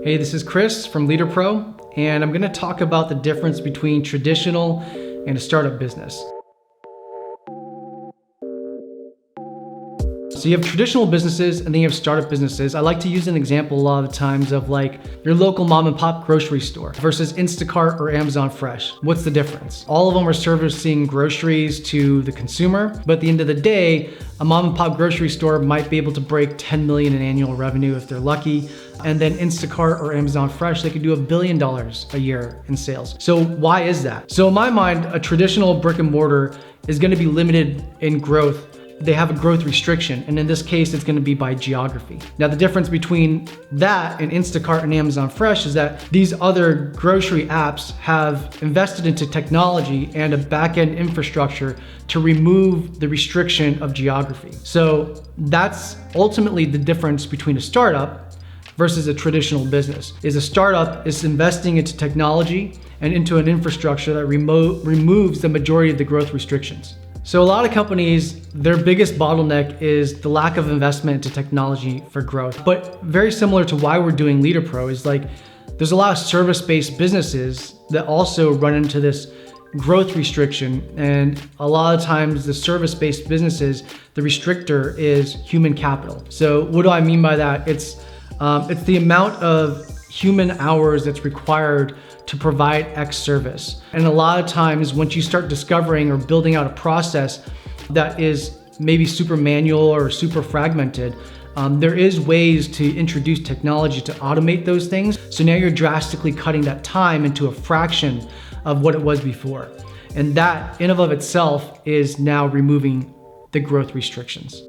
Hey, this is Chris from LeadrPro, and I'm going to talk about the difference between traditional and a startup business. So you have traditional businesses and then you have startup businesses. I like to use an example a lot of times of like your local mom and pop grocery store versus Instacart or Amazon Fresh. What's the difference? All of them are servicing groceries to the consumer, but at the end of the day, a mom and pop grocery store might be able to break 10 million in annual revenue if they're lucky. And then Instacart or Amazon Fresh, they could do $1 billion a year in sales. So why is that? So in my mind, a traditional brick and mortar is going to be limited in growth. They have a growth restriction, and in this case, it's going to be by geography. Now, the difference between that and Instacart and Amazon Fresh is that these other grocery apps have invested into technology and a back-end infrastructure to remove the restriction of geography. So that's ultimately the difference between a startup versus a traditional business. Is a startup is investing into technology and into an infrastructure that removes the majority of the growth restrictions. So a lot of companies, their biggest bottleneck is the lack of investment into technology for growth. But very similar to why we're doing LeadrPro is like, there's a lot of service-based businesses that also run into this growth restriction. And a lot of times the service-based businesses, the restrictor is human capital. So what do I mean by that? It's the amount of human hours that's required to provide X service. And a lot of times once you start discovering or building out a process that is maybe super manual or super fragmented, there is ways to introduce technology to automate those things. So now you're drastically cutting that time into a fraction of what it was before. And that in and of itself is now removing the growth restrictions.